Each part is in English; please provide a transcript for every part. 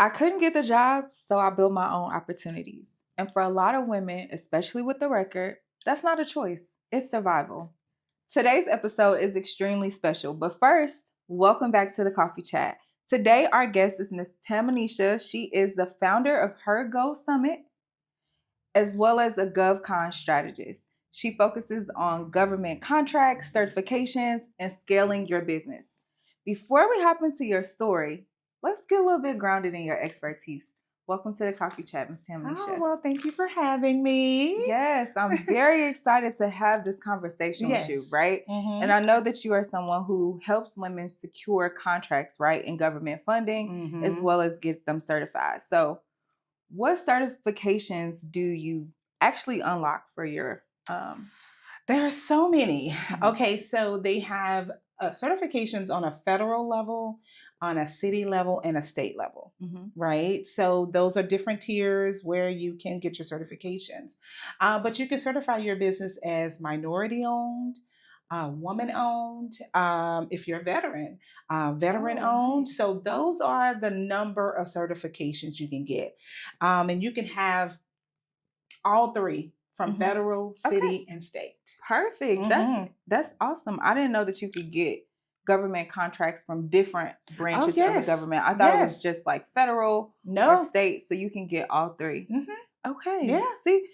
I couldn't get the job, so I built my own opportunities. And for a lot of women, especially with the record, that's not a choice, it's survival. Today's episode is extremely special, but first, welcome back to the Coffee Chat. Today, our guest is Miss Tamanisha. She is the founder of HerGov Summit, as well as a GovCon strategist. She focuses on government contracts, certifications, and scaling your business. Before we hop into your story, let's get a little bit grounded in your expertise. Welcome to the Coffee Chat, Ms. Oh, Tamanisha. well, thank you for having me. Yes, I'm very excited to have this conversation with you, right? Mm-hmm. And I know that you are someone who helps women secure contracts, right, in government funding, as well as get them certified. So, what certifications do you actually unlock for your There are so many. Okay, so they have certifications on a federal level, on a city level, and a state level, right? So those are different tiers where you can get your certifications. But you can certify your business as minority owned, woman owned, if you're a veteran, veteran owned. nice. So those are the number of certifications you can get. And you can have all three from federal, city, and state. Perfect. That's awesome. I didn't know that you could get government contracts from different branches of the government. I thought it was just like federal or state, so you can get all three. Okay. Yeah. See,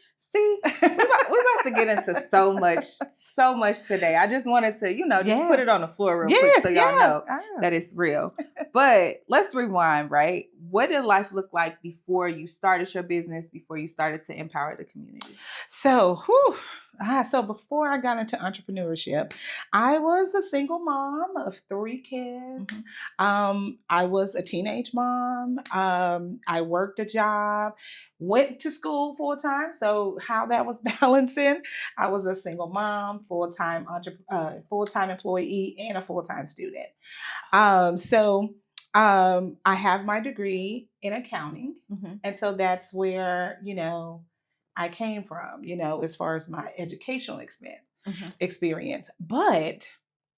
we're about to get into so much today. I just wanted to, just put it on the floor real quick so y'all know that it's real. But let's rewind, right? What did life look like before you started your business, before you started to empower the community? So before I got into entrepreneurship, I was a single mom of 3 kids. I was a teenage mom. I worked a job, went to school full time. So how that was balancing, I was a single mom, full-time employee, and a full-time student. I have my degree in accounting, and so that's where I came from, as far as my educational experience. But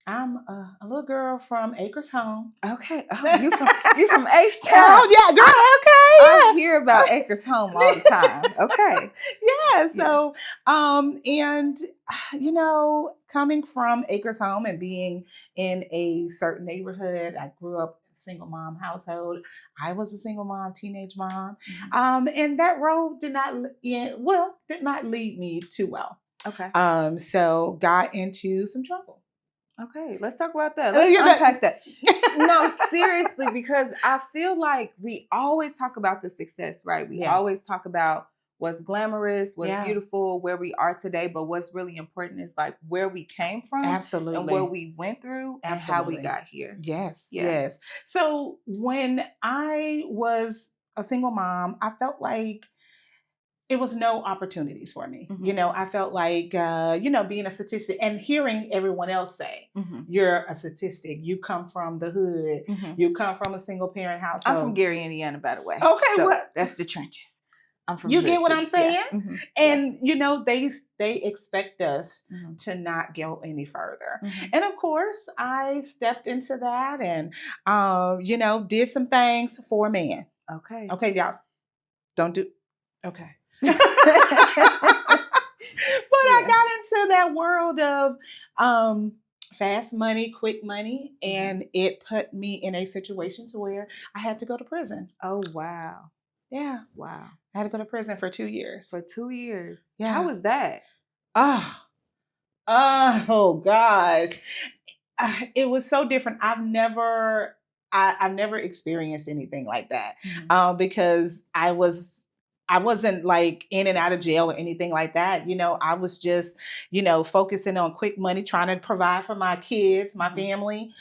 I'm a little girl from Acres Home. Okay. Oh, you from H-Town. Oh, yeah, girl. I hear about Acres Home all the time. Okay. Yeah. So, coming from Acres Home and being in a certain neighborhood, I grew up single mom household. I was a single mom, teenage mom. And that road did not lead me too well. Okay. So got into some trouble. Okay, let's talk about that. Let's unpack that. No, seriously, because I feel like we always talk about the success, right? We always talk about what's glamorous, what's beautiful, where we are today. But what's really important is like where we came from. Absolutely. And what we went through and how we got here. Yes. So when I was a single mom, I felt like it was no opportunities for me. I felt like, being a statistic and hearing everyone else say, you're a statistic, you come from the hood, you come from a single parent household. I'm from Gary, Indiana, by the way. Okay, so that's the trenches. I'm from you get what I'm saying? And, they expect us to not go any further. And of course, I stepped into that and, did some things for a man. Okay. Okay, y'all. Don't do. Okay. But I got into that world of fast money, quick money, and it put me in a situation to where I had to go to prison. Oh, wow. Yeah. Wow. I had to go to prison for 2 years. For 2 years? Yeah. How was that? Oh gosh. It was so different. I've never experienced anything like that because I wasn't like in and out of jail or anything like that. I was just, focusing on quick money, trying to provide for my kids, my family,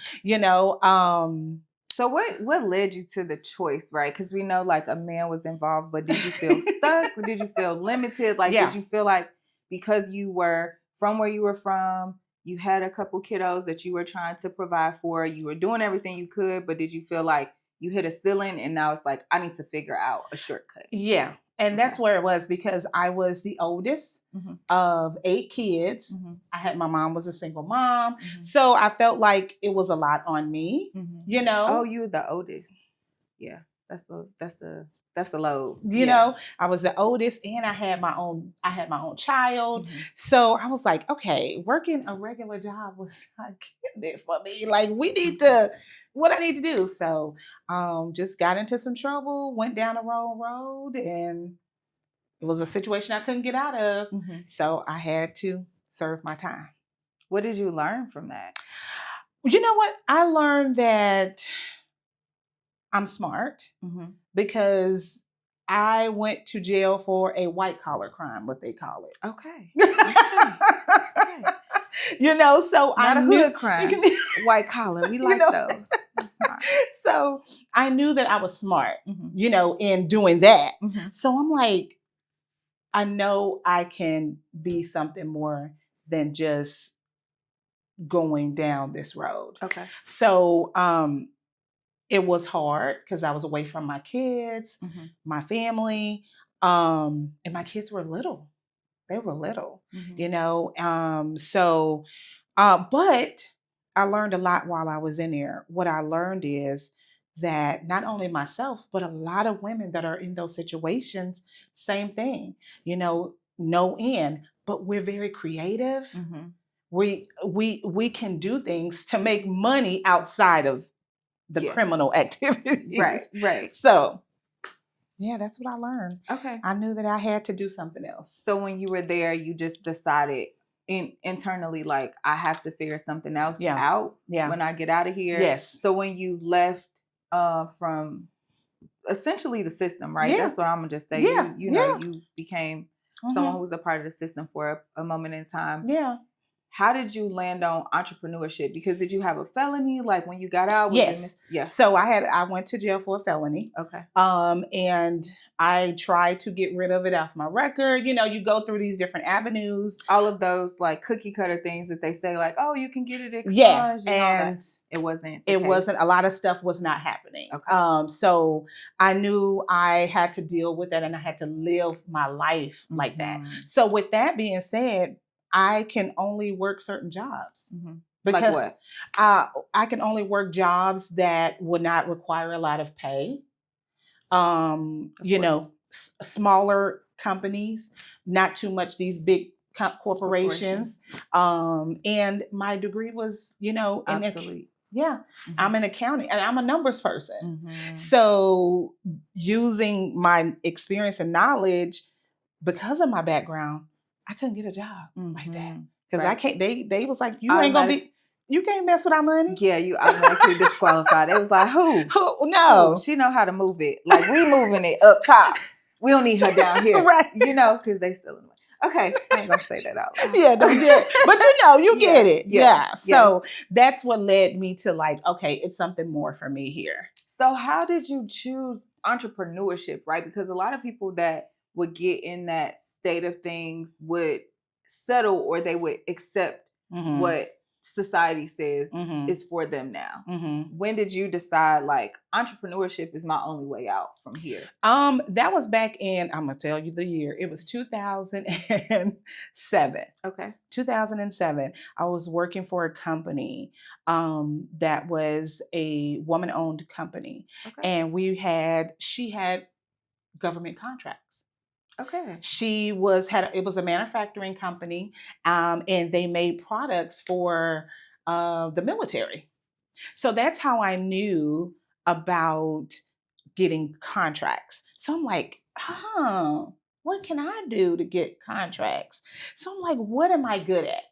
So what led you to the choice, right? Because we know like a man was involved, but did you feel stuck? Or did you feel limited? Like, did you feel like because you were from where you were from, you had a couple kiddos that you were trying to provide for, you were doing everything you could, but did you feel like you hit a ceiling and now it's like, I need to figure out a shortcut? Yeah. And that's where it was because I was the oldest of 8 kids. My mom was a single mom. So I felt like it was a lot on me, Oh, you were the oldest. Yeah. That's a load. You know, I was the oldest and I had my own child. Mm-hmm. So I was like, okay, working a regular job was not getting it for me. Like we need to, what I need to do. So just got into some trouble, went down the wrong road, and it was a situation I couldn't get out of. Mm-hmm. So I had to serve my time. What did you learn from that? You know what? I learned that I'm smart because I went to jail for a white collar crime, what they call it. Okay. You know, so not a hood crime, white collar. We like those. So I knew that I was smart, you know, in doing that. So I'm like, I know I can be something more than just going down this road. Okay. So it was hard because I was away from my kids, my family, and my kids were little. They were little, you know. But I learned a lot while I was in there. What I learned is that not only myself, but a lot of women that are in those situations, same thing, you know, no end. But we're very creative. We can do things to make money outside of the criminal activities. Right. So, yeah, that's what I learned. Okay. I knew that I had to do something else. So when you were there, you just decided internally, like, I have to figure something else out when I get out of here. Yes. So when you left from essentially the system, right? Yeah. That's what I'm going to just say. Yeah. You know, you became someone who was a part of the system for a moment in time. Yeah. How did you land on entrepreneurship? Because did you have a felony? Like when you got out? Yes. So I went to jail for a felony. Okay. And I tried to get rid of it off my record. You know, you go through these different avenues. All of those like cookie cutter things that they say, like, oh, you can get it expunged. Yeah. And it wasn't. It wasn't. A lot of stuff was not happening. Okay. So I knew I had to deal with that, and I had to live my life like that. So with that being said, I can only work certain jobs. Because like what? I can only work jobs that would not require a lot of pay. You know, smaller companies, not too much these big corporations. And my degree was, you know, I'm an accounting and I'm a numbers person. So using my experience and knowledge, because of my background, I couldn't get a job like that. Because I can't, they was like, you can't mess with our money. Yeah, you automatically disqualified. It was like, who? No. She know how to move it. Like, we moving it up top. We don't need her down here. Right. You know, because they still in the way. Okay, I ain't going to say that out loud. Yeah, don't get it. But you know, you get it. Yeah. So that's what led me to like, okay, it's something more for me here. So how did you choose entrepreneurship, right? Because a lot of people that would get in that state of things would settle, or they would accept what society says is for them now. When did you decide like entrepreneurship is my only way out from here? That was back in, I'm gonna tell you the year. It was 2007. Okay. 2007. I was working for a company that was a woman-owned company. Okay. And she had government contracts. Okay. It was a manufacturing company, and they made products for the military. So that's how I knew about getting contracts. So I'm like, what can I do to get contracts? So I'm like, what am I good at?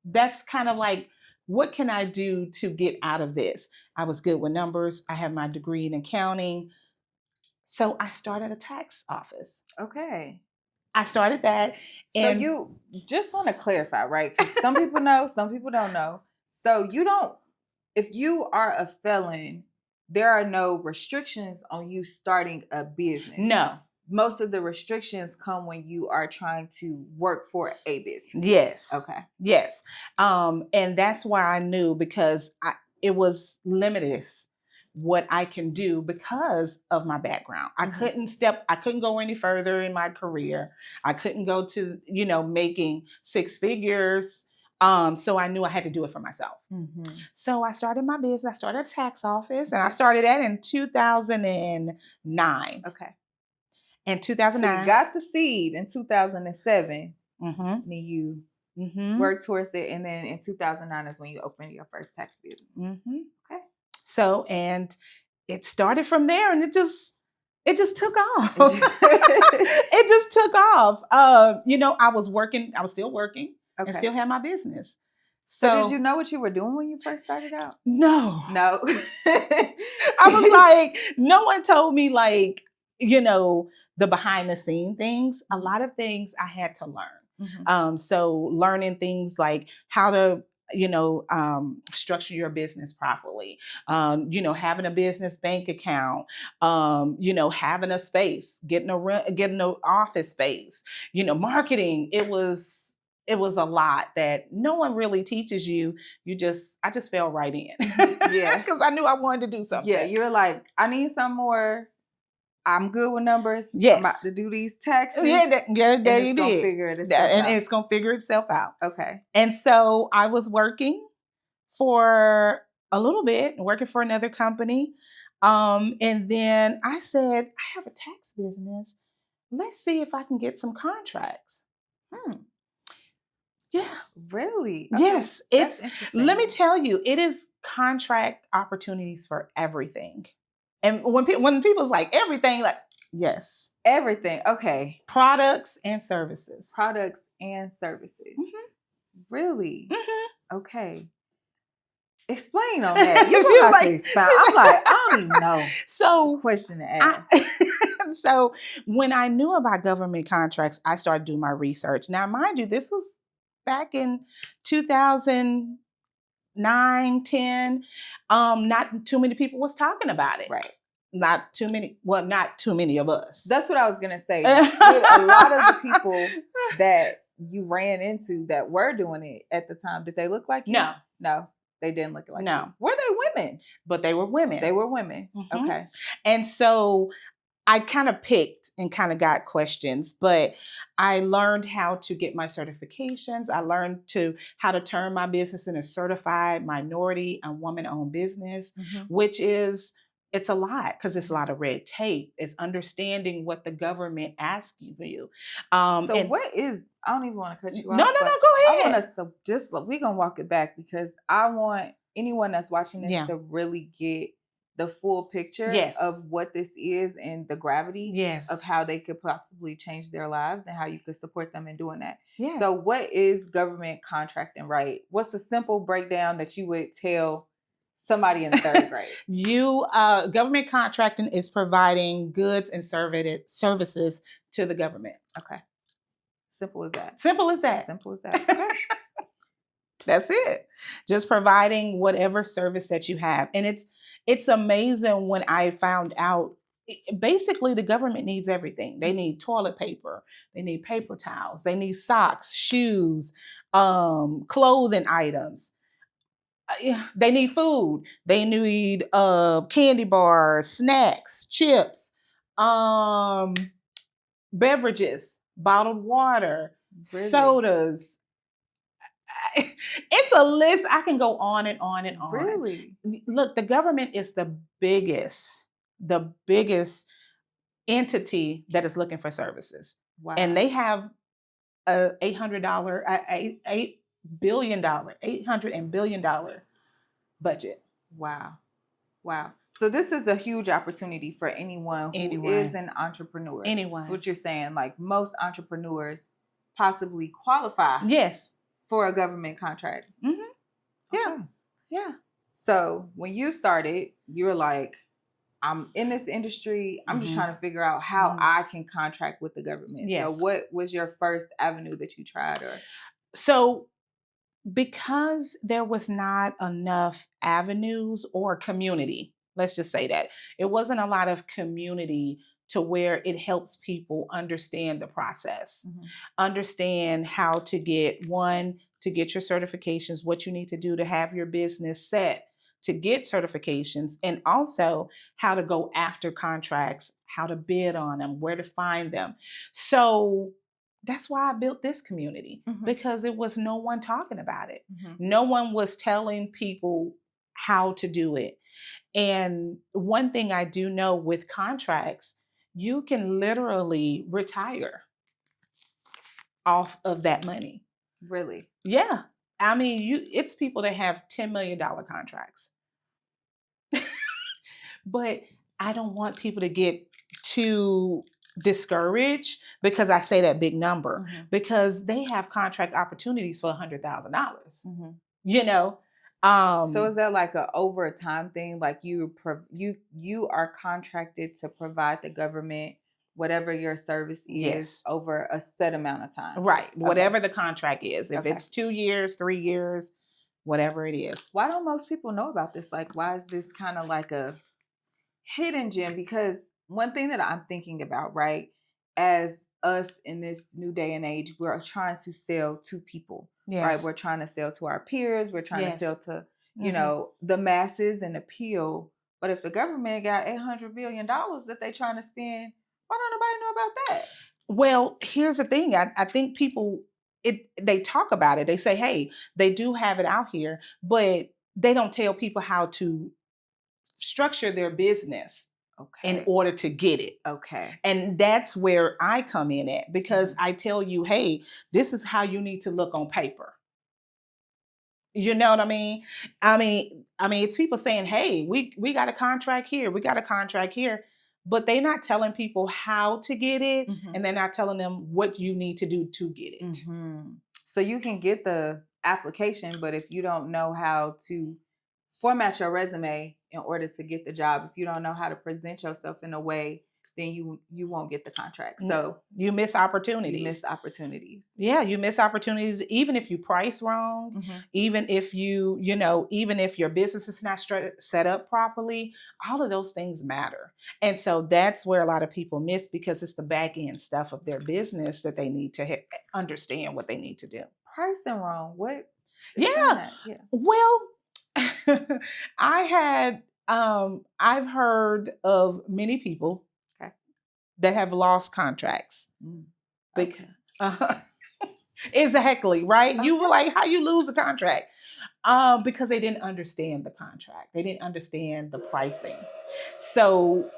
That's kind of like, what can I do to get out of this? I was good with numbers. I have my degree in accounting. So I started a tax office. Okay. I started that. So you just want to clarify, right? Because some people know, some people don't know. So if you are a felon, there are no restrictions on you starting a business. No. Most of the restrictions come when you are trying to work for a business. Yes. Okay. Yes. And that's why I knew, because it was limitless what I can do because of my background. I couldn't go any further in my career. I couldn't go to, making six figures So I knew I had to do it for myself. So I started my business. I started a tax office, and I started that in 2009. Okay. In 2009. So you got the seed in 2007. And you worked towards it. And then in 2009 is when you opened your first tax business. Okay. So, and it started from there, and it just took off. It just took off. I was still working and still had my business. So did you know what you were doing when you first started out? No. I was like, no one told me the behind the scene things. A lot of things I had to learn. So learning things like how to structure your business properly, having a business bank account, having a space, getting an office space, marketing. It was a lot that no one really teaches you. I just fell right in. Yeah. Because I knew I wanted to do something. Yeah, you're like, I need some more. I'm good with numbers. Yes. I'm about to do these taxes. Yeah, there you did. And it's going to figure itself out. Okay. And so I was working for a little bit, working for another company. And then I said, I have a tax business. Let's see if I can get some contracts. Yeah. Really? Okay. Yes. Let me tell you, it is contract opportunities for everything. And when people's like everything, like, yes. Everything. Okay. Products and services. Really? Okay. Explain on that. You don't have to expound. I'm like, I don't even know. So question to ask. So when I knew about government contracts, I started doing my research. Now, mind you, this was back in 2009, 10. Not too many people was talking about it. Right. Not too many of us. That's what I was gonna say. A lot of the people that you ran into that were doing it at the time, did they look like you? No, they didn't look like you. Were they women? But they were women. Okay. And so I kind of picked and kind of got questions, but I learned how to get my certifications. I learned how to turn my business into a certified minority and woman-owned business, which is, it's a lot because it's a lot of red tape. It's understanding what the government asks of you. What is, I don't even want to cut you off. No, go ahead. I want us to we're going to walk it back because I want anyone that's watching this to really get the full picture of what this is and the gravity of how they could possibly change their lives and how you could support them in doing that. Yeah. So what is government contracting, right? What's a simple breakdown that you would tell somebody in the third grade? Government contracting is providing goods and services to the government. Okay. Simple as that. Okay. That's it. Just providing whatever service that you have. And it's amazing when I found out, basically the government needs everything. They need toilet paper. They need paper towels. They need socks, shoes, clothing items. They need food. They need candy bars, snacks, chips, beverages, bottled water, sodas. It's a list. I can go on and on and on. Really? Look, the government is the biggest entity that is looking for services. Wow. And they have a $800 billion budget. Wow. So this is a huge opportunity for anyone who is an entrepreneur. Anyone. What you're saying, like most entrepreneurs possibly qualify. Yes. For a government contract. Yeah. Okay. Yeah. So when you started, you were like, I'm in this industry. I'm just trying to figure out how I can contract with the government. Yes. So what was your first avenue that you tried? So because there was not enough avenues or community, let's just say that, it wasn't a lot of community to where it helps people understand the process, understand how to get your certifications, what you need to do to have your business set to get certifications, and also how to go after contracts, how to bid on them, where to find them. So That's why I built this community, because it was no one talking about it. Mm-hmm. No one was telling people how to do it. And one thing I do know with contracts, you can literally retire off of that money. Really? Yeah. I mean, it's people that have $10 million contracts. But I don't want people to get too discouraged because I say that big number, because they have contract opportunities for $100,000. You know, so is that like a over time thing? Like you are contracted to provide the government whatever your service is over a set amount of time, right? Whatever the contract is, if it's 2 years, 3 years, whatever it is. Why don't most people know about this? Like, why is this kind of like a hidden gem? Because one thing that I'm thinking about, right, as us in this new day and age, we're trying to sell to people, right? We're trying to sell to our peers. We're trying to sell to, you know, the masses and appeal. But if the government got $800 billion that they're trying to spend, why don't nobody know about that? Well, here's the thing. I think people, they talk about it. They say, hey, they do have it out here, but they don't tell people how to structure their business in order to get it. And that's where I come in at, because I tell you, hey, this is how you need to look on paper. You know what I mean? I mean, it's people saying, hey, we got a contract here. We got a contract here. But they're not telling people how to get it, and they're not telling them what you need to do to get it. So you can get the application, but if you don't know how to format your resume in order to get the job, if you don't know how to present yourself in a way, then you won't get the contract. So you miss opportunities. You miss opportunities. Yeah, you miss opportunities, even if you price wrong, even if even if your business is not set up properly. All of those things matter. And so that's where a lot of people miss, because it's the back end stuff of their business that they need to understand what they need to do. Pricing wrong. What? Yeah. Well, I've heard of many people that have lost contracts. Exactly, right? You were like, how you lose a contract? Because they didn't understand the contract. They didn't understand the pricing. So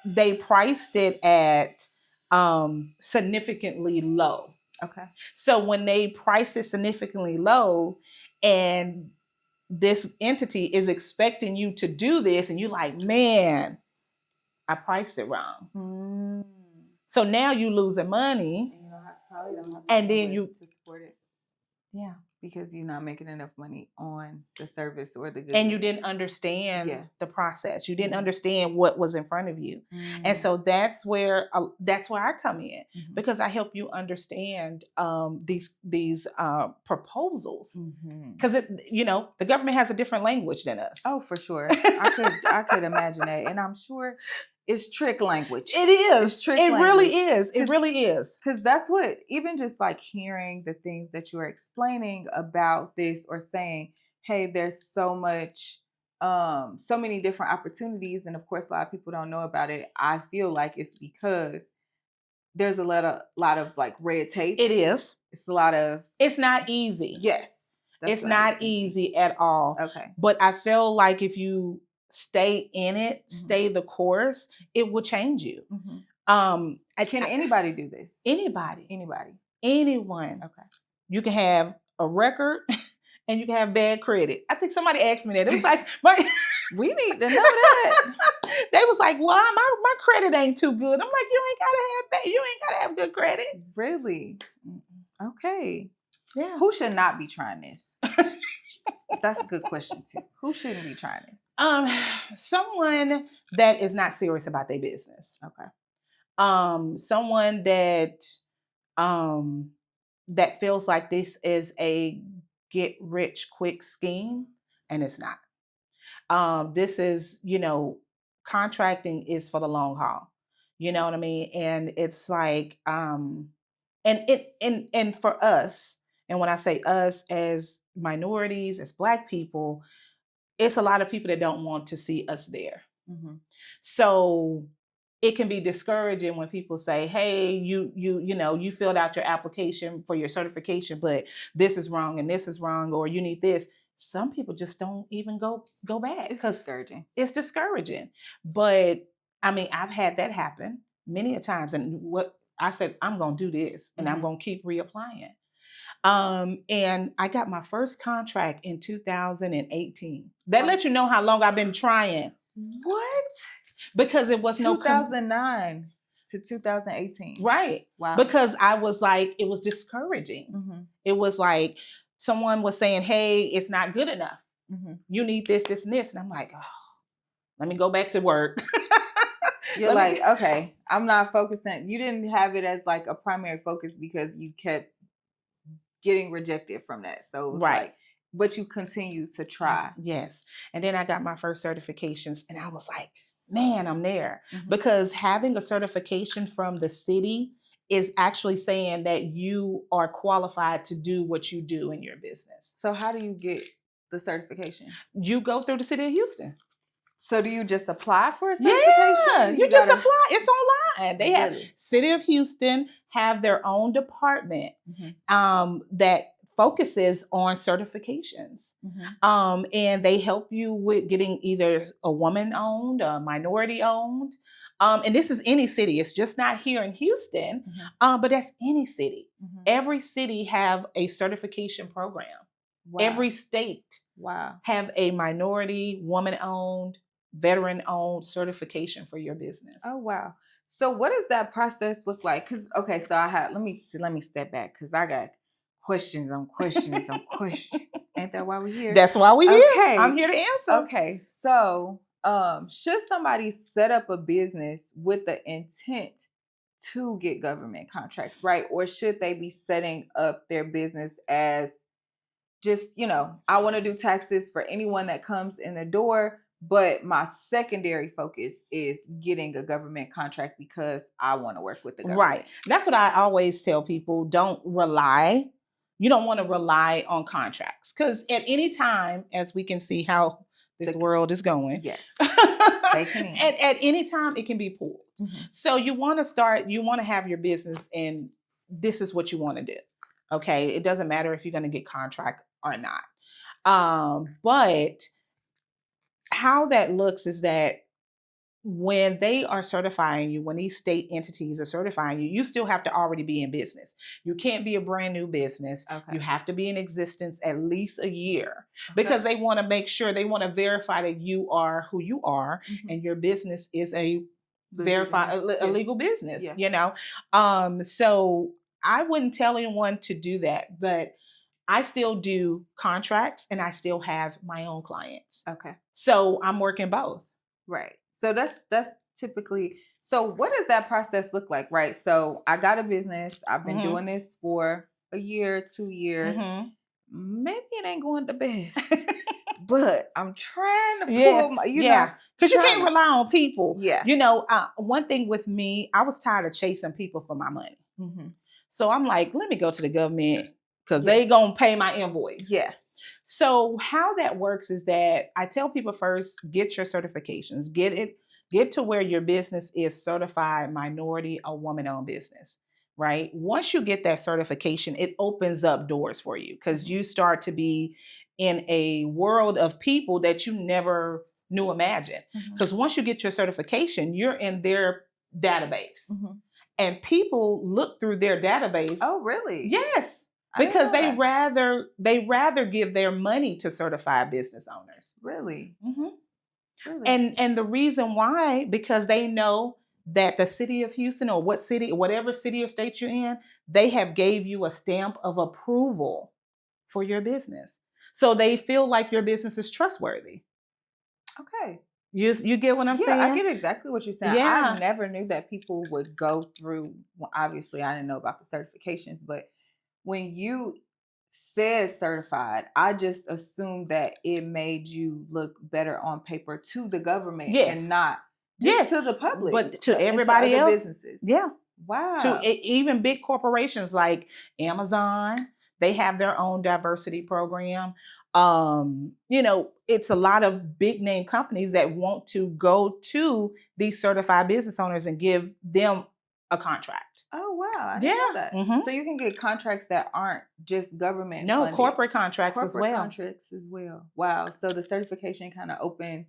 they priced it at significantly low. So when they priced it significantly low, and this entity is expecting you to do this, and you're like, man, I priced it wrong. So now you losing money, and you probably don't have and then you to support it. Yeah, because you're not making enough money on the service or the good. And you didn't understand the process. You didn't understand what was in front of you. And so that's where I come in, because I help you understand these proposals, because the government has a different language than us. Oh, for sure. I could imagine that, and I'm sure it's trick language. It is. It really is. It really is. Because that's what, even just like hearing the things that you are explaining about this, or saying, hey, there's so much, so many different opportunities. And of course, a lot of people don't know about it. I feel like it's because there's a lot of like red tape. It is. It's a lot of. It's not easy. Yes. It's not easy at all. Okay. But I feel like if you stay in it, stay the course, it will change you. Can anybody do this? Anybody. Anyone. Okay. You can have a record and you can have bad credit. I think somebody asked me that. It was like, we need to know that. They was like, well, my credit ain't too good. I'm like, you ain't gotta have good credit. Really? Okay. Yeah. Who should not be trying this? That's a good question too. Who shouldn't be trying this? Someone that is not serious about their business. Okay. Someone that that feels like this is a get rich quick scheme, and it's not. This is, contracting is for the long haul. You know what I mean? And it's like, and for us, and when I say us as minorities, as Black people, it's a lot of people that don't want to see us there. So it can be discouraging when people say, hey, you filled out your application for your certification, but this is wrong and this is wrong, or you need this. Some people just don't even go back because it's discouraging. But I mean, I've had that happen many a times. And what I said, I'm going to do this and I'm going to keep reapplying. And I got my first contract in 2018. That lets you know how long I've been trying. What? Because it was 2009 to 2018. Right. Wow. Because I was like, it was discouraging. It was like someone was saying, hey, it's not good enough. You need this, this, and this. And I'm like, oh, let me go back to work. You're like, okay, I'm not focusing. You didn't have it as like a primary focus because you kept getting rejected from that. So it was like, but you continue to try. Yes. And then I got my first certifications and I was like, man, I'm there. Because having a certification from the city is actually saying that you are qualified to do what you do in your business. So how do you get the certification? You go through the city of Houston. So do you just apply for a certification? Yeah, you just apply. It's online. They have City of Houston have their own department that focuses on certifications. And they help you with getting either a woman-owned, a minority-owned. And this is any city. It's just not here in Houston, but that's any city. Every city have a certification program. Wow. Every state have a minority, woman-owned, veteran-owned certification for your business. Oh, wow. So what does that process look like? Because, okay, so let me step back because I got questions on questions on questions. Ain't that why we're here? That's why we're here. I'm here to answer. Okay, so should somebody set up a business with the intent to get government contracts, right? Or should they be setting up their business as just, I want to do taxes for anyone that comes in the door, but my secondary focus is getting a government contract because I want to work with the government. Right. That's what I always tell people. You don't want to rely on contracts because at any time, as we can see how this world is going. Yes. At any time, it can be pulled. So you want to have your business and this is what you want to do. Okay. It doesn't matter if you're going to get contract or not. But how that looks is that when they are certifying you, when these state entities are certifying you, you still have to already be in business. You can't be a brand new business. Okay. You have to be in existence at least a year because they want to make sure, they want to verify that you are who you are and your business is a legal business, So I wouldn't tell anyone to do that, but I still do contracts and I still have my own clients. Okay. So I'm working both. Right. So that's typically, so what does that process look like, right? So I got a business. I've been doing this for a year, 2 years. Maybe it ain't going the best, but I'm trying to pull my, because you can't rely on people. Yeah. One thing with me, I was tired of chasing people for my money. So I'm like, let me go to the government because they going to pay my invoice. Yeah. So how that works is that I tell people first, get your certifications, get to where your business is certified minority or woman-owned business, right? Once you get that certification, it opens up doors for you because you start to be in a world of people that you never knew imagined. Because once you get your certification, you're in their database and people look through their database. Oh, really? Yes. Because they rather give their money to certified business owners. Really? Really? And the reason why, because they know that the city of Houston or whatever city or state you're in, they have gave you a stamp of approval for your business. So they feel like your business is trustworthy. Okay. You get what I'm saying? Yeah, I get exactly what you're saying. Yeah. I never knew that people would go through, well, obviously I didn't know about the certifications, but when you said certified, I just assumed that it made you look better on paper to the government and not just to the public, but to everybody else. Businesses. Yeah. Wow. To even big corporations like Amazon, They have their own diversity program. It's a lot of big name companies that want to go to these certified business owners and give them a contract. Oh, wow. I didn't know that. Mm-hmm. So you can get contracts that aren't just government funded. Corporate contracts as well. Contracts as well. Wow. So the certification kind of opens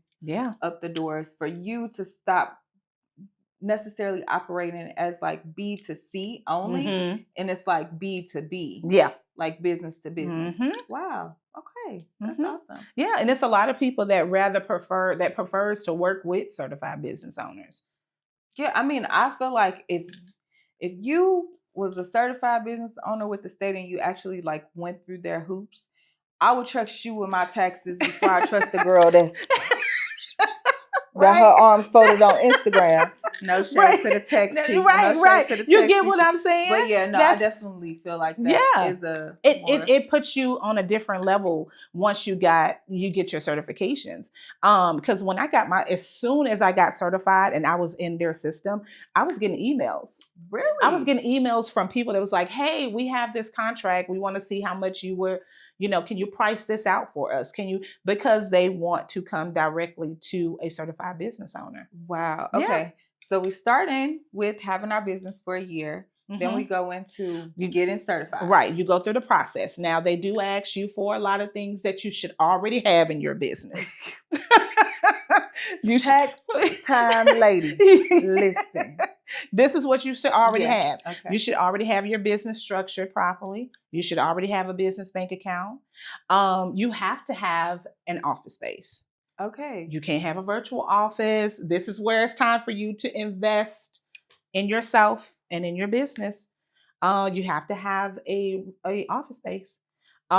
up the doors for you to stop necessarily operating as like B to C only, and it's like B to B. Yeah. Like business to business. Wow. Okay. That's awesome. Yeah. And it's a lot of people that prefers to work with certified business owners. Yeah. I mean, I feel like if you was a certified business owner with the state and you actually like went through their hoops, I would trust you with my taxes before I trust the girl that's got her arms folded on Instagram. No shade to the text people. Right. You get what I'm saying? But yeah, I definitely feel like that is it puts you on a different level once you get your certifications. Because when I got as soon as I got certified and I was in their system, I was getting emails. Really? I was getting emails from people that was like, hey, we have this contract. We want to see how much you were, can you price this out for us? Because they want to come directly to a certified business owner. Wow. Okay. Yeah. So we start in with having our business for a year. Then we go into getting certified. Right. You go through the process. Now they do ask you for a lot of things that you should already have in your business. Tax time, ladies. Listen. This is what you should already have. Okay. You should already have your business structured properly. You should already have a business bank account. You have to have an office space. Okay. You can't have a virtual office. This is where it's time for you to invest in yourself and in your business. You have to have a office space. They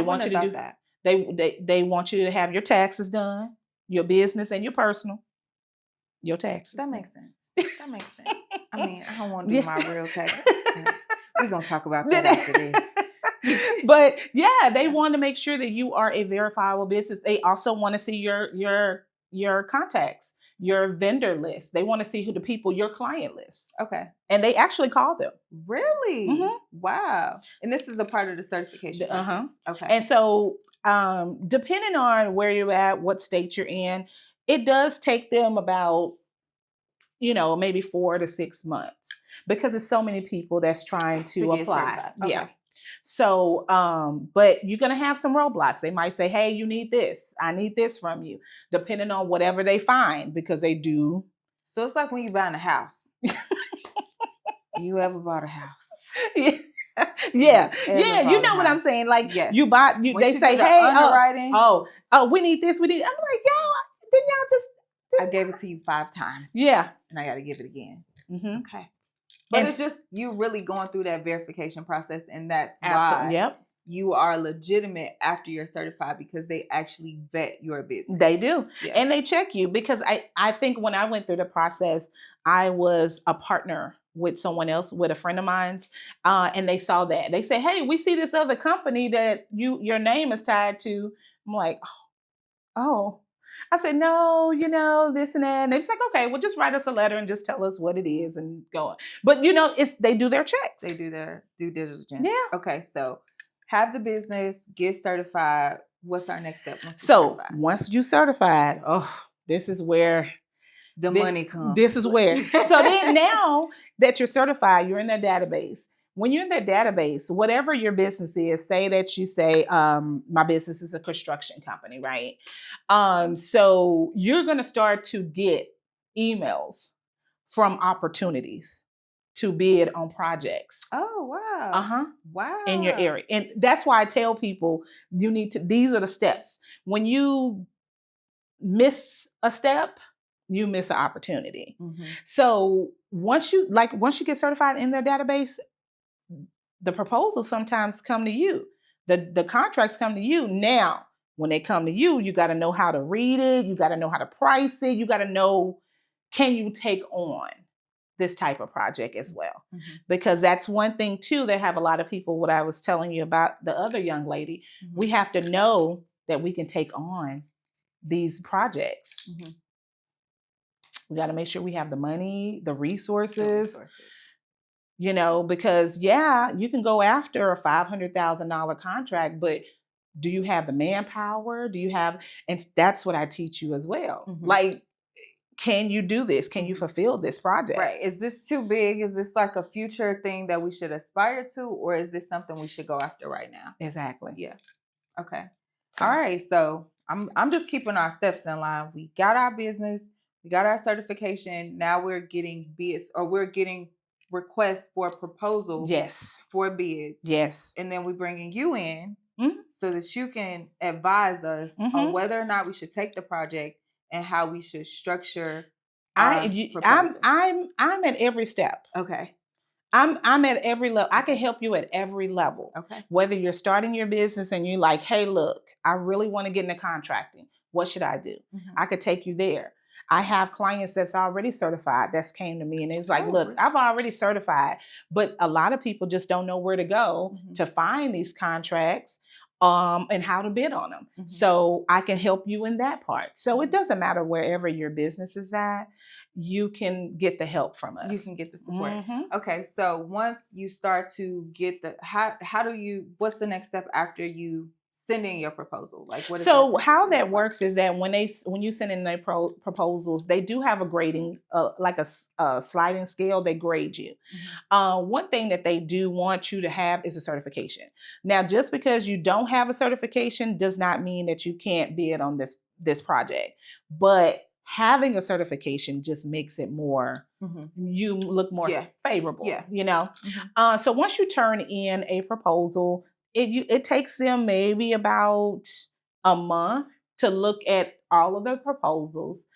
want you to do that. They want you to have your taxes done, your business and your personal. Your taxes. That makes sense. I mean, I don't want to do my real taxes. We're going to talk about that after this. But yeah, they want to make sure that you are a verifiable business. They also want to see your contacts, your vendor list. They want to see who the people, your client list. Okay. And they actually call them. Really? Mm-hmm. Wow. And this is a part of the certification. Okay. And so depending on where you're at, what state you're in, it does take them about, maybe 4 to 6 months because there's so many people that's trying to apply. Okay. Yeah. So, but you're going to have some roadblocks. They might say, hey, you need this. I need this from you, depending on whatever they find, because they do. So it's like when you're buying a house. You ever bought a house? Yeah. You know what I'm saying? Like you buy, they say, hey, underwriting. We need this. I'm like, yo, didn't y'all just? I gave it to you 5 times. Yeah. And I got to give it again. Mm-hmm. Okay. But it's just you really going through that verification process. And that's why you are legitimate after you're certified, because they actually vet your business. They do. Yeah. And they check you, because I think when I went through the process, I was a partner with someone else, with a friend of mine's. And they saw that. They say, hey, we see this other company that your name is tied to. I'm like, oh. I said, no, this and that. And they're just like, okay, well, just write us a letter and just tell us what it is and go on. But, they do their checks. They do their due diligence. Yeah. Okay, so have the business, get certified. What's our next step? Once you certified, this is where the money comes. This is where. So then now that you're certified, you're in their database. When you're in their database, whatever your business is, say that you say, my business is a construction company, right? So you're going to start to get emails from opportunities to bid on projects. Oh, wow. Wow. In your area. And that's why I tell people these are the steps. When you miss a step, you miss an opportunity. Mm-hmm. So once you get certified in their database, the proposals sometimes come to you. The contracts come to you. Now, when they come to you, you got to know how to read it. You got to know how to price it. You got to know, can you take on this type of project as well? Mm-hmm. Because that's one thing too. They have a lot of people, what I was telling you about the other young lady, mm-hmm. we have to know that we can take on these projects. Mm-hmm. We got to make sure we have the money, the resources. because you can go after a $500,000 contract, but do you have the manpower? And that's what I teach you as well. Mm-hmm. Like, can you do this? Can you fulfill this project? Right. Is this too big? Is this like a future thing that we should aspire to, or is this something we should go after right now? Exactly. Yeah. Okay. All right. So I'm just keeping our steps in line. We got our business, we got our certification. Now we're getting bids, or we're getting requests for proposals. Yes. For bids. Yes. And then we're bringing you in so that you can advise us on whether or not we should take the project and how we should structure. I'm at every step. Okay. I'm at every level. I can help you at every level. Okay. Whether you're starting your business and you're like, hey, look, I really want to get into contracting. What should I do? I could take you there. I have clients that's already certified that's came to me and it's like, look, I've already certified, but a lot of people just don't know where to go to find these contracts and how to bid on them. So I can help you in that part. So it doesn't matter wherever your business is at, you can get the help from us. You can get the support. Okay. So once you start to get what's the next step after you send in your proposal? Like, what is how that works is that when you send in their proposals, they do have a grading, like a sliding scale. They grade you. One thing that they do want you to have is a certification. Now, just because you don't have a certification does not mean that you can't bid on this project. But having a certification just makes it more, you look more favorable, So once you turn in a proposal, it takes them maybe about a month to look at all of the proposals.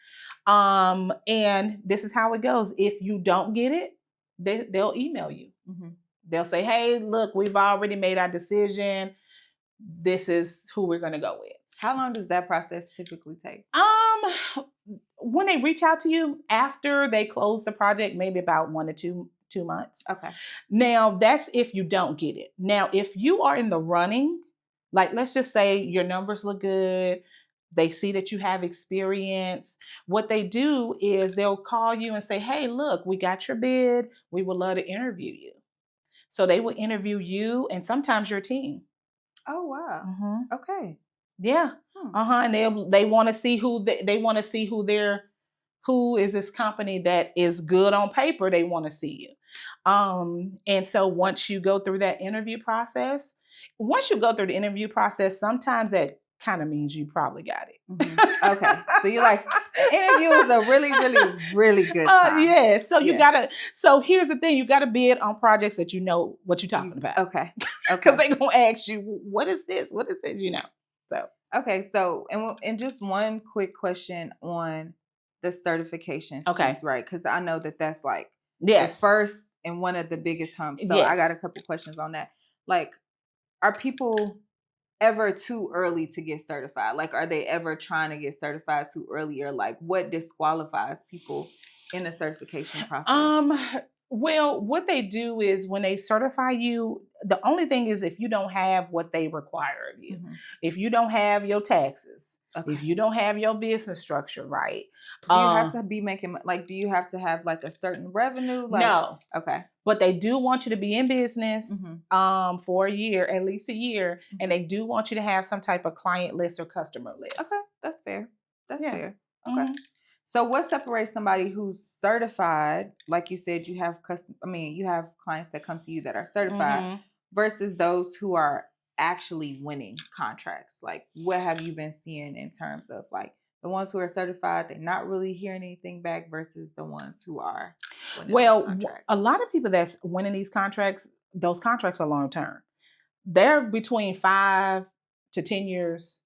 And this is how it goes. If you don't get it, they'll email you. They'll say, hey, look, we've already made our decision. This is who we're going to go with. How long does that process typically take? When they reach out to you after they close the project, maybe about 1 to 2 months. Okay. Now that's if you don't get it. Now, if you are in the running, like let's just say your numbers look good, they see that you have experience. What they do is they'll call you and say, hey, look, we got your bid. We would love to interview you. So they will interview you and sometimes your team. Oh, wow. Okay. Yeah. And they want to see who is this company that is good on paper. They want to see you. And so once you go through that interview process, sometimes that kind of means you probably got it. Okay. So you're like, interview is a really, really, really good time. Yeah. So here's the thing. You got to bid on projects that you know what you're talking about. Okay. Because they're going to ask you, what is this? What is it? So. Okay. So, and just one quick question on the certification piece, right? Because I know that's like the first and one of the biggest humps. So I got a couple questions on that. Like, are people ever too early to get certified? Like, are they ever trying to get certified too early, or like what disqualifies people in the certification process? Well, what they do is when they certify you, the only thing is if you don't have what they require of you, if you don't have your taxes, if you don't have your business structure right. Do you have to be making, like, do you have to have like a certain revenue? Like, no. Okay. But they do want you to be in business for a year, at least a year. And they do want you to have some type of client list or customer list. Okay. That's fair. That's fair. Okay. So what separates somebody who's certified, like you said, you have clients that come to you that are certified versus those who are actually winning contracts? Like, what have you been seeing in terms of like the ones who are certified, they're not really hearing anything back versus the ones who are winning a lot of people that's winning these contracts, those contracts are long term. They're between 5 to 10 years.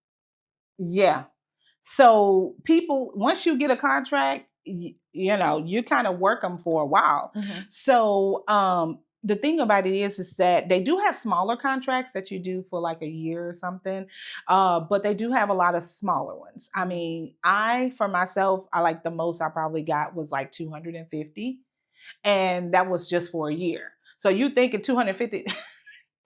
Yeah. So people, once you get a contract, you kind of work them for a while. So the thing about it is that they do have smaller contracts that you do for like a year or something, but they do have a lot of smaller ones. I mean, for myself, I like the most I probably got was like 250, and that was just for a year. So you think of 250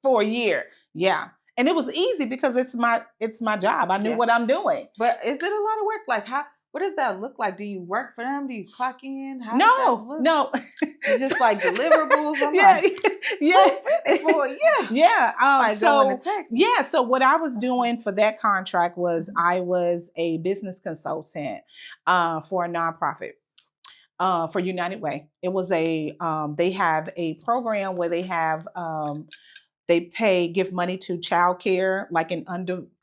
for a year, yeah. And it was easy because it's my job. I knew what I'm doing. But is it a lot of work? Like, how? What does that look like? Do you work for them? Do you clock in? How does that look? No. It's just like deliverables. I'm yeah, like, yeah, yeah. yeah. Going to Texas. Yeah. So what I was doing for that contract was I was a business consultant for a nonprofit. For United Way. It was they have a program where they have they give money to childcare, like in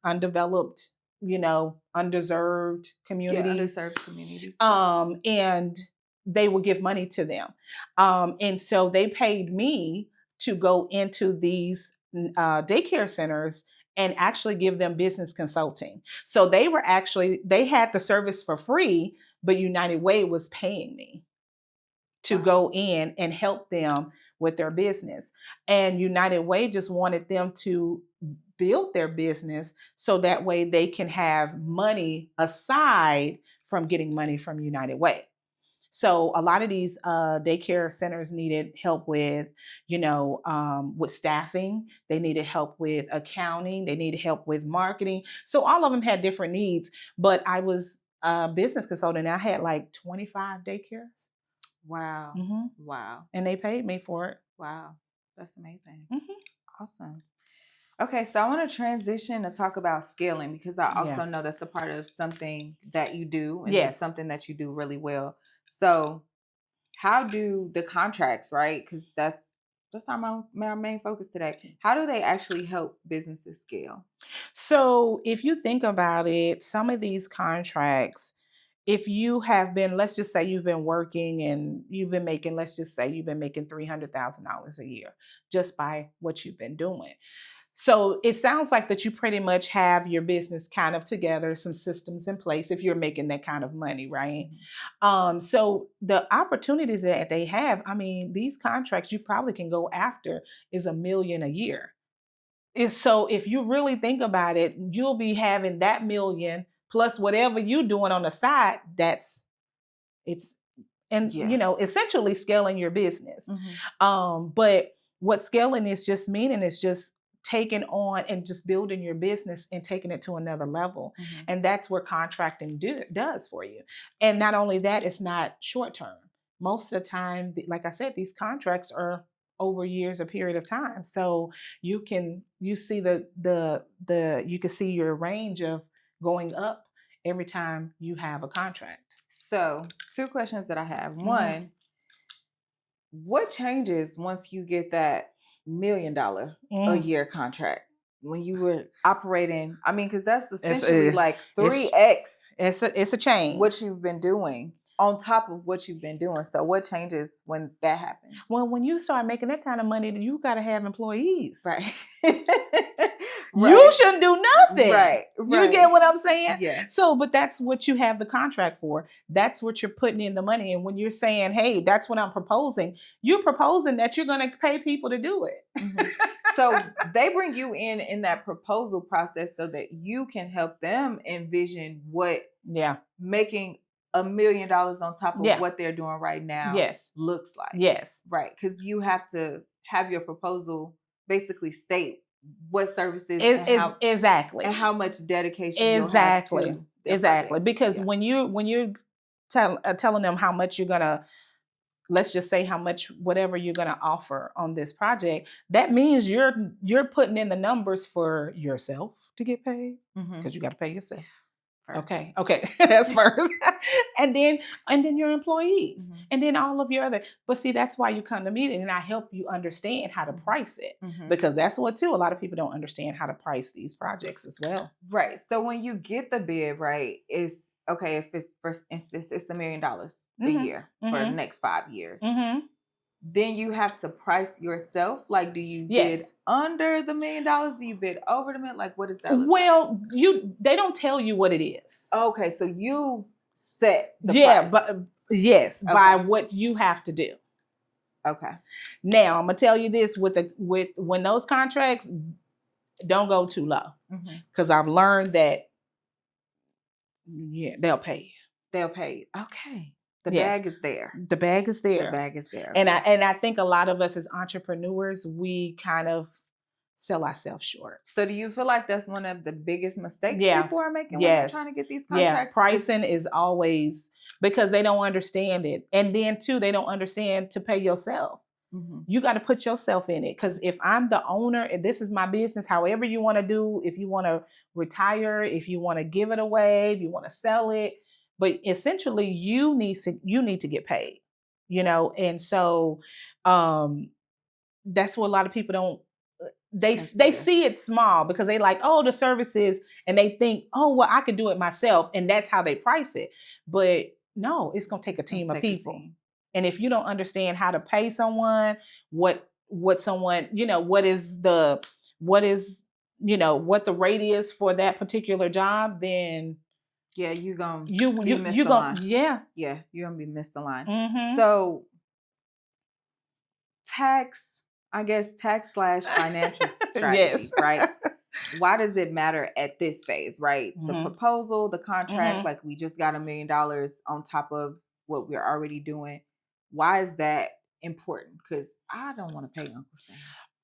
undeveloped, underserved communities. Yeah, underserved communities. And they will give money to them. And so they paid me to go into these daycare centers and actually give them business consulting. So they had the service for free, but United Way was paying me to go in and help them with their business. And United Way just wanted them to build their business so that way they can have money aside from getting money from United Way. So a lot of these daycare centers needed help with, with staffing. They needed help with accounting. They needed help with marketing. So all of them had different needs. But I was a business consultant. And I had like 25 daycares. Wow. Mm-hmm. Wow. And they paid me for it. Wow. That's amazing. Mm-hmm. Awesome. Okay, so I want to transition to talk about scaling because I also know that's a part of something that you do and it's something that you do really well. So how do the contracts, right? Because that's our main focus today. How do they actually help businesses scale? So if you think about it, some of these contracts, if you have been, let's just say you've been working and you've been making, let's just say you've been making $300,000 a year just by what you've been doing. So it sounds like that you pretty much have your business kind of together, some systems in place if you're making that kind of money, right? Mm-hmm. So the opportunities that they have, I mean, these contracts you probably can go after is $1 million a year. So if you really think about it, you'll be having that $1 million plus whatever you're doing on the side. Essentially scaling your business. Mm-hmm. But what scaling is just meaning is just taking on and just building your business and taking it to another level. Mm-hmm. And that's where contracting does for you. And not only that, it's not short term. Most of the time, like I said, these contracts are over years, a period of time. So you can see your range of going up every time you have a contract. So 2 questions that I have. Mm-hmm. One, what changes once you get that $1 million a year contract? When you were operating, I mean, because that's essentially like 3x. It's a change. What you've been doing on top of what you've been doing. So what changes when that happens? Well, when you start making that kind of money, you got to have employees. Right. You shouldn't do nothing. Right. You get what I'm saying? Yeah. So, but that's what you have the contract for. That's what you're putting in the money. And when you're saying, hey, that's what I'm proposing, you're proposing that you're going to pay people to do it. Mm-hmm. So they bring you in that proposal process so that you can help them envision what making $1 million on top of what they're doing right now looks like. Yes. Right. Because you have to have your proposal basically state what services exactly and how much dedication you'll have to project. Because when you're telling them how much you're gonna, let's just say how much whatever you're gonna offer on this project, that means you're putting in the numbers for yourself to get paid because you got to pay yourself. First. Okay, that's first. and then your employees, and then all of your other. But see, that's why you come to me, and I help you understand how to price it, because that's what too. A lot of people don't understand how to price these projects as well. Right. So when you get the bid, right, it's okay. If it's, for instance, it's $1 million a year for the next 5 years. Then you have to price yourself. Like, do you bid under the $1 million? Do you bid over the $1 million? Like, what does that look like? They don't tell you what it is. Okay, so you set the price. But by what you have to do. Okay. Now I'm gonna tell you this: with when those contracts, don't go too low, because I've learned that they'll pay you. They'll pay you. Okay. The bag is there. The bag is there. The bag is there. And I think a lot of us as entrepreneurs, we kind of sell ourselves short. So do you feel like that's one of the biggest mistakes people are making when they're trying to get these contracts? Pricing is always, because they don't understand it. And then too, they don't understand to pay yourself. You got to put yourself in it. Because if I'm the owner and this is my business, however you want to do, if you want to retire, if you want to give it away, if you want to sell it, but essentially you need to get paid, And so that's what a lot of people don't. They see it small because they like, oh, the services, and they think, oh, well, I could do it myself, and that's how they price it. But no, it's gonna take a team of people. And if you don't understand how to pay someone, what someone, what the rate is for that particular job, then you're gonna be misaligned. You're gonna be misaligned. So tax / financial strategy, right? Why does it matter at this phase, right? The proposal, the contract, like we just got $1 million on top of what we're already doing. Why is that important? Because I don't want to pay Uncle Sam.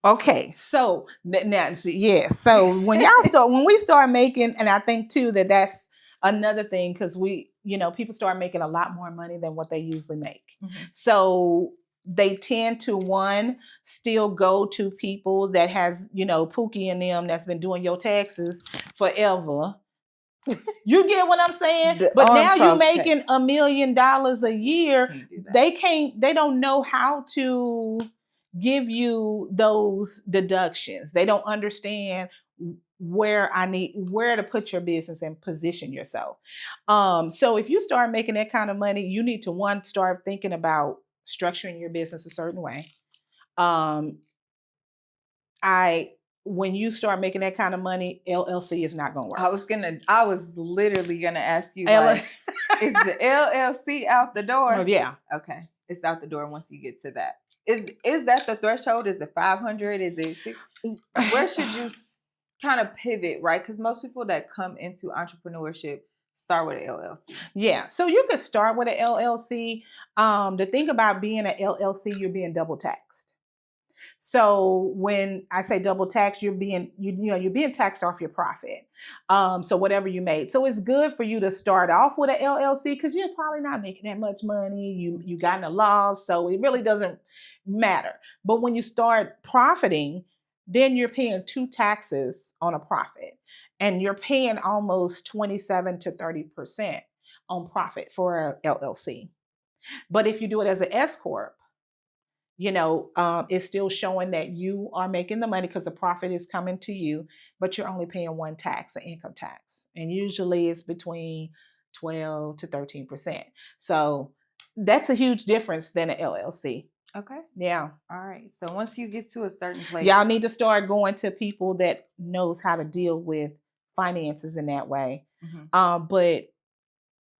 Okay, so now, so when we start making, and I think too that's another thing, because people start making a lot more money than what they usually make. So they tend to still go to people that has, Pookie and them that's been doing your taxes forever. You get what I'm saying? But now you're making $1 million a year. They don't know how to give you those deductions. They don't understand where to put your business and position yourself. So if you start making that kind of money, you need to start thinking about structuring your business a certain way. When you start making that kind of money, LLC is not going to work. I was literally going to ask you, like, is the LLC out the door? Oh, yeah. Okay. It's out the door once you get to that. Is that the threshold? Is it 500? Is it 6? Where should you kind of pivot, right? Because most people that come into entrepreneurship start with an LLC. Yeah. So you could start with an LLC. The thing about being an LLC, you're being double taxed. So when I say double tax, you're being taxed off your profit. So whatever you made. So it's good for you to start off with an LLC because you're probably not making that much money. You got in a loss, so it really doesn't matter. But when you start profiting, then you're paying 2 taxes on a profit, and you're paying almost 27 to 30% on profit for an LLC. But if you do it as an S corp, it's still showing that you are making the money because the profit is coming to you, but you're only paying 1 tax, an income tax. And usually it's between 12 to 13%. So that's a huge difference than an LLC. Okay. Yeah. All right. So once you get to a certain place, y'all need to start going to people that knows how to deal with finances in that way. But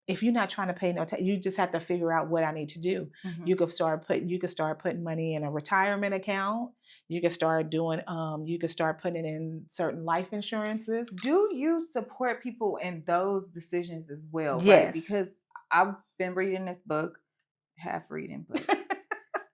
if you're not trying to pay no tax, you just have to figure out what I need to do. You could start putting money in a retirement account. You could start doing, you could start putting it in certain life insurances. Do you support people in those decisions as well? Yes. Right? Because I've been reading this book, half reading,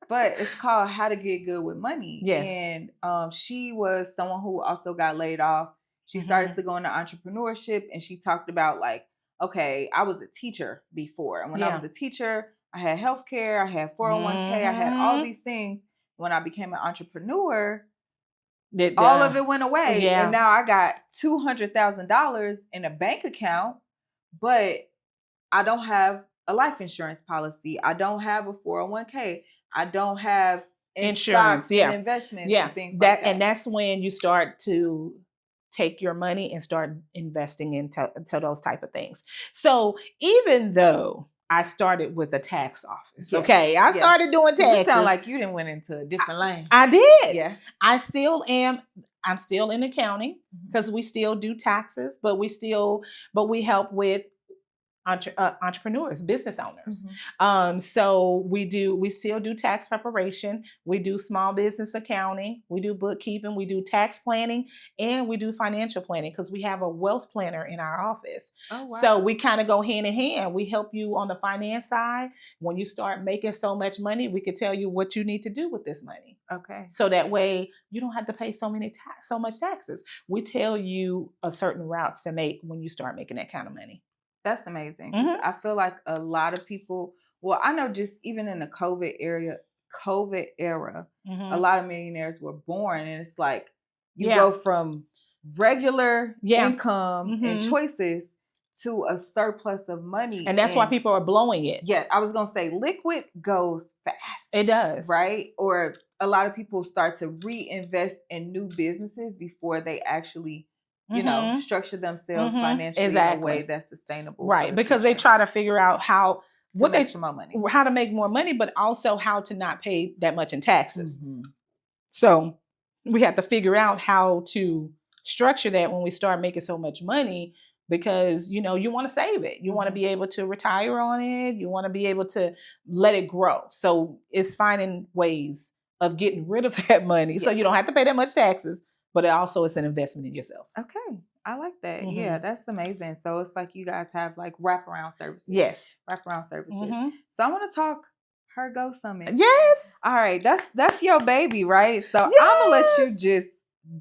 but it's called How to Get Good with Money. Yes. And she was someone who also got laid off. She started to go into entrepreneurship, and she talked about, like, okay, I was a teacher before. And when I was a teacher, I had healthcare, I had 401k, I had all these things. When I became an entrepreneur, all of it went away. Yeah. And now I got $200,000 in a bank account, but I don't have a life insurance policy. I don't have a 401k. I don't have insurance, and investments and things like that. And that's when you start to take your money and start investing into those type of things. So even though I started with a tax office, I started doing taxes. You sound like you didn't went into a different lane. I did. Yeah. I still am. I'm still in accounting because we still do taxes, but we help with entrepreneurs, business owners. So we still do tax preparation. We do small business accounting. We do bookkeeping. We do tax planning, and we do financial planning because we have a wealth planner in our office. Oh, wow. So we kind of go hand in hand. We help you on the finance side. When you start making so much money, we could tell you what you need to do with this money. Okay. So that way you don't have to pay so much taxes. We tell you a certain routes to make when you start making that kind of money. That's amazing. Because I feel like a lot of people, well, I know just even in the COVID era, a lot of millionaires were born, and it's like you go from regular income and choices to a surplus of money. And that's why people are blowing it. Yeah, I was going to say liquid goes fast. It does. Right? Or a lot of people start to reinvest in new businesses before they actually, you know, structure themselves financially in a way that's sustainable. Right. Because they try to figure out how to make more money. How to make more money, but also how to not pay that much in taxes. So we have to figure out how to structure that when we start making so much money, because, you know, you want to save it. You want to be able to retire on it. You want to be able to let it grow. So it's finding ways of getting rid of that money so you don't have to pay that much taxes, but it also is an investment in yourself. Okay. I like that. Yeah, that's amazing. So it's like you guys have like wraparound services. Yes. Wraparound services. So I want to talk HerGov Summit. Yes. All right. That's your baby, right? So I'm going to let you just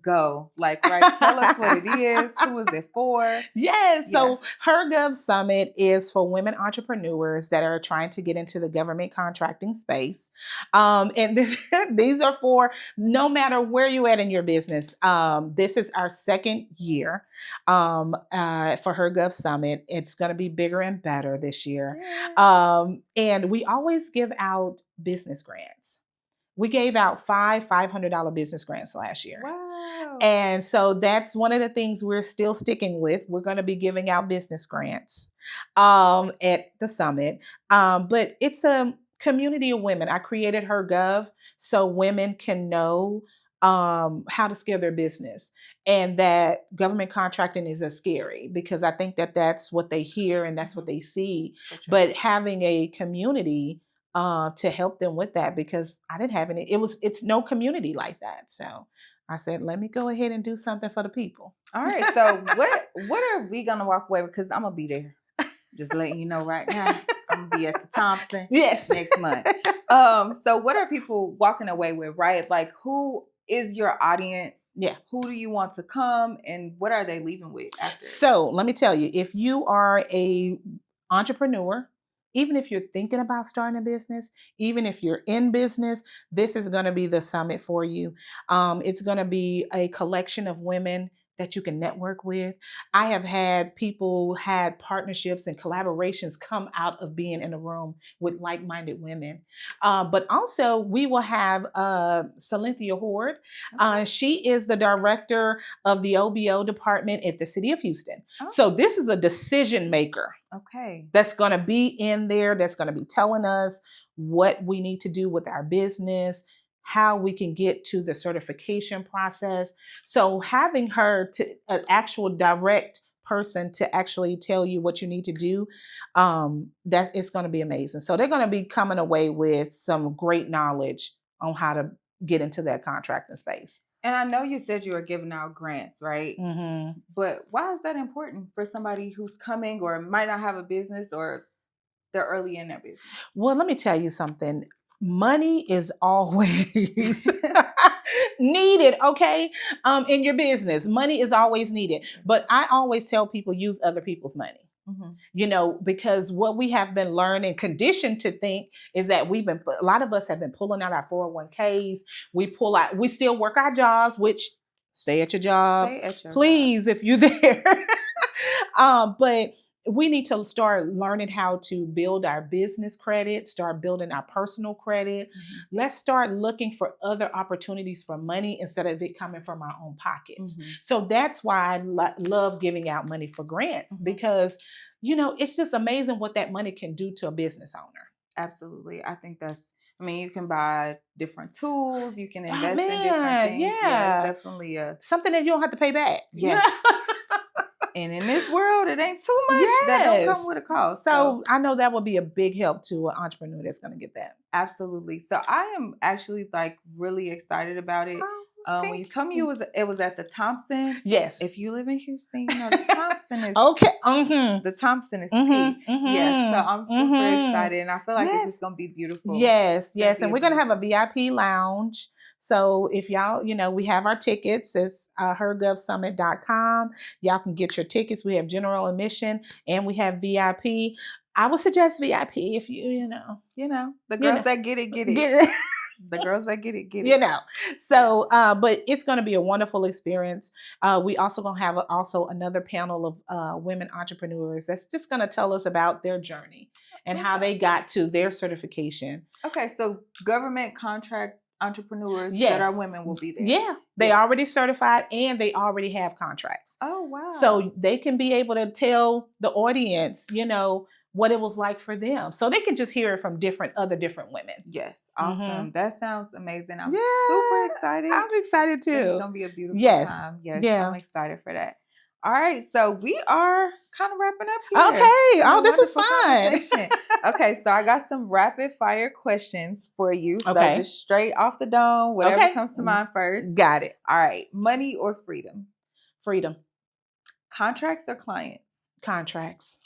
go. Like, right, tell us what it is. Who is it for? Yes. So HerGov Summit is for women entrepreneurs that are trying to get into the government contracting space. And these are for no matter where you at in your business. This is our second year for HerGov Summit. It's going to be bigger and better this year. And we always give out business grants. We gave out five $500 business grants last year. Wow. And so that's one of the things we're still sticking with. We're going to be giving out business grants at the summit. But it's a community of women. I created HerGov so women can know how to scale their business, and that government contracting isn't scary, because I think that that's what they hear and that's what they see. Sure. But having a community to help them with that, because I didn't have any, it's no community like that. So I said, let me go ahead and do something for the people. All right. So what are we going to walk away with? Because I'm going to be there. Just letting you know right now. I'm going to be at the Thompson next month. So what are people walking away with, right? Like, who is your audience? Yeah. Who do you want to come, and what are they leaving with after? So let me tell you, if you are a entrepreneur, even if you're thinking about starting a business, even if you're in business, this is going to be the summit for you. It's going to be a collection of women that you can network with. I have had people had partnerships and collaborations come out of being in a room with like-minded women. But also we will have Cynthia Horde. She is the director of the OBO department at the city of Houston. So this is a decision maker. Okay. That's going to be in there. That's going to be telling us what we need to do with our business, how we can get to the certification process. So having her to an actual direct person to actually tell you what you need to do, that is going to be amazing. So they're going to be coming away with some great knowledge on how to get into that contracting space. And I know you said you were giving out grants, right? But why is that important for somebody who's coming or might not have a business, or they're early in their business? Well, let me tell you something. Money is always needed, okay? In your business, money is always needed. But I always tell people, use other people's money. You know, because what we have been learned and conditioned to think is that a lot of us have been pulling out our 401ks. We still work our jobs, which stay at your job. Please, if you're there. But we need to start learning how to build our business credit, start building our personal credit. Let's start looking for other opportunities for money instead of it coming from our own pockets. So that's why I love giving out money for grants, because, you know, it's just amazing what that money can do to a business owner. Absolutely. I think you can buy different tools, you can invest in different things. Yeah, it's definitely something that you don't have to pay back. Yes. And in this world, it ain't too much that don't come with a cost. So I know that will be a big help to an entrepreneur that's going to get that. Absolutely. So I am actually like really excited about it. When you told me it was at the Thompson. Yes. If you live in Houston, you know the Thompson is okay. The Thompson is key. Yes. So I'm super excited, and I feel like it's just gonna be beautiful. Yes. And we're gonna have a VIP lounge. So if y'all, we have our tickets. It's HerGovSummit.com. Y'all can get your tickets. We have general admission and we have VIP. I would suggest VIP if the girls that get it. The girls that get it. So, but it's going to be a wonderful experience. We also going to have another panel of women entrepreneurs that's just going to tell us about their journey and how they got to their certification. Okay, so government contract entrepreneurs that are women will be there. Yeah, they already certified and they already have contracts. Oh, wow. So they can be able to tell the audience, what it was like for them. So they can just hear it from other different women. Yes. Awesome. Mm-hmm. That sounds amazing. I'm super excited. I'm excited too. It's going to be a beautiful time. Yes. Yeah. I'm excited for that. All right. So we are kind of wrapping up here. Okay. Oh, this was fun. Okay. So I got some rapid fire questions for you. So just straight off the dome, whatever comes to mind first. Got it. All right. Money or freedom? Freedom. Contracts or clients? Contracts.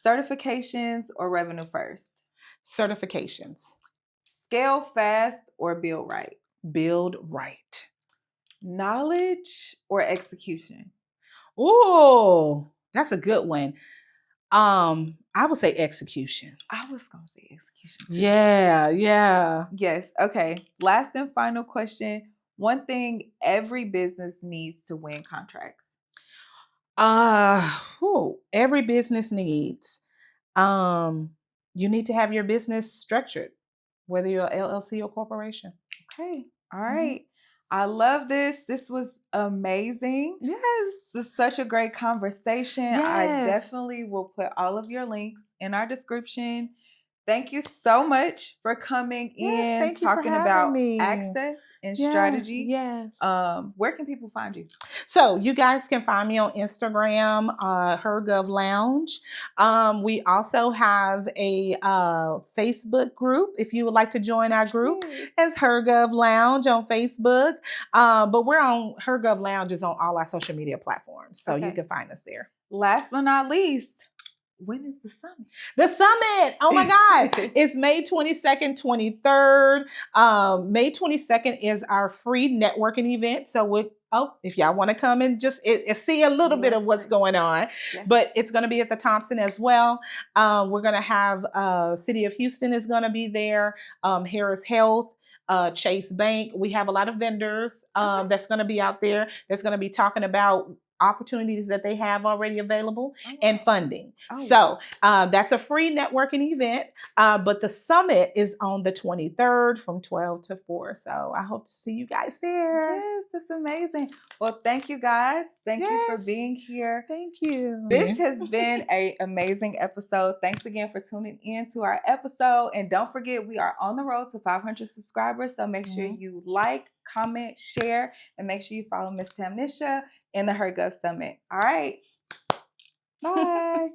Certifications or revenue first? Certifications. Scale fast or build right? Build right. Knowledge or execution? Oh, that's a good one. I would say execution. I was going to say execution too. Yeah. Yes. Okay. Last and final question. One thing every business needs to win contracts. Every business needs. You need to have your business structured, whether you're an LLC or corporation. Okay. All right. I love this. This was amazing. Yes. This is such a great conversation. Yes. I definitely will put all of your links in our description. Thank you so much for coming in, talking about access and strategy. Yes. Where can people find you? So you guys can find me on Instagram, HerGov Lounge. We also have a Facebook group. If you would like to join our group, it's HerGov Lounge on Facebook. But we're on HerGov Lounge is on all our social media platforms, so you can find us there. Last but not least, when is the summit? The summit. Oh my God. It's May 22nd, 23rd. May 22nd is our free networking event. So if y'all want to come and just see a little bit of what's going on, but it's going to be at the Thompson as well. We're going to have City of Houston is going to be there. Harris Health. Chase Bank. We have a lot of vendors that's going to be out there that's going to be talking about opportunities that they have already available and funding. So that's a free networking event, but the summit is on the 23rd from 12 to 4. So I hope to see you guys there. Yes, that's amazing. Well, thank you guys. Thank you for being here. Thank you. This has been an amazing episode. Thanks again for tuning in to our episode. And don't forget, we are on the road to 500 subscribers. So make sure you like, comment, share, and make sure you follow Miss Tamanisha in the HerGov Summit. All right. Bye.